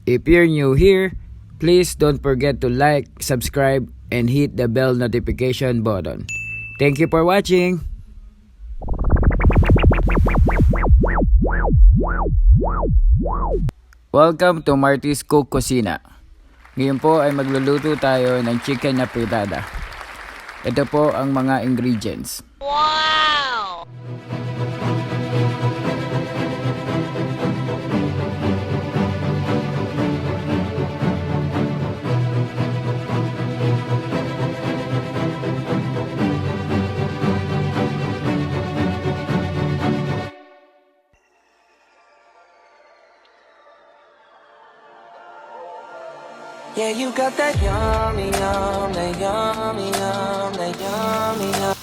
If you're new here, please don't forget to like, subscribe, and hit the bell notification button. Thank you for watching! Welcome to Marty's Cook-Kusina. Ngayon po ay magluluto tayo ng Chicken Afritada. Ito po ang mga ingredients. Wow! Yeah, you got that yummy, yum, that yummy, yum, that yummy, yum.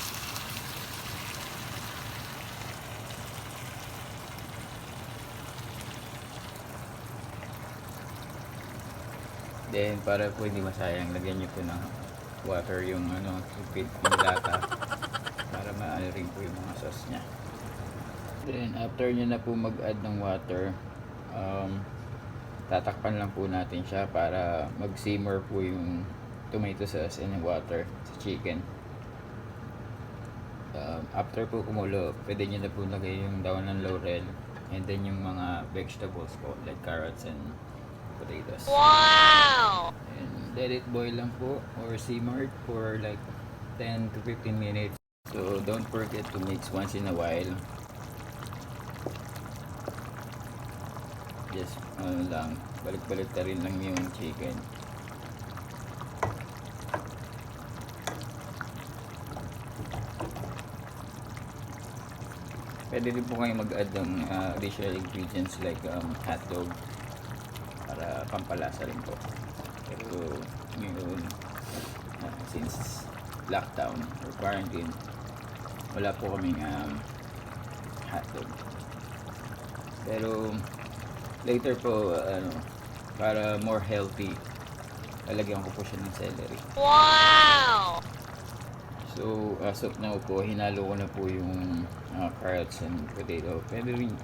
Then para po hindi masayang, lagyan nyo po ng water yung yung lata para maano rin po yung mga sauce nya. Then after nyo na po mag-add ng water, tatakpan lang po natin siya para mag-simmer po yung tomato sauce and yung water sa chicken. After po kumulo, pwede nyo na po lagay yung daon ng laurel and then yung mga vegetables po like carrots and potatoes. Wow! And let it boil lang po or simmer for like 10 to 15 minutes. So don't forget to mix once in a while. Just lang, balik-balik na rin lang yung chicken. Pwede rin po kayo mag-add ng additional ingredients like hotdog para pampalasa rin po. Pero ngayon, since lockdown or quarantine, wala po kaming hotdog. Pero later po, para more healthy, lalagyan ko po siya ng celery. Wow! So, as of now po, hinalo ko na po yung carrots and potato. Pwede rin,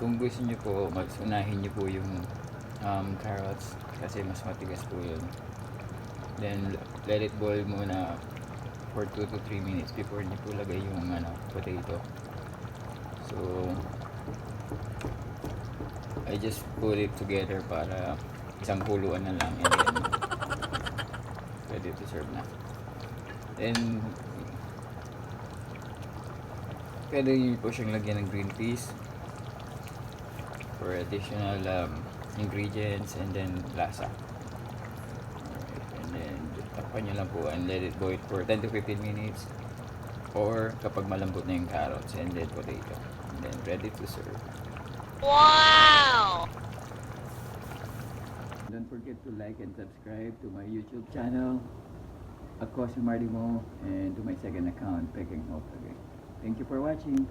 kung gusto nyo po, unahin nyo po yung carrots kasi mas matigas po yun. Then, let it boil muna for 2 to 3 minutes before nyo po lagay yung potato. So, I just put it together para isang kuluan na lang and then ready to serve na. Then pwede nyo po siyang lagyan ng green peas for additional ingredients and then lasa. And then takpan nyo lang po and let it boil for 10 to 15 minutes or kapag malambot na yung carrots and then potato and then ready to serve. Wow! Don't forget to like and subscribe to my YouTube channel, ako si Marty mo, and to my second account, Chicken Afritada. Thank you for watching.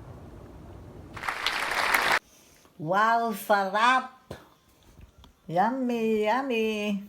Wow, sarap! Yummy, yummy!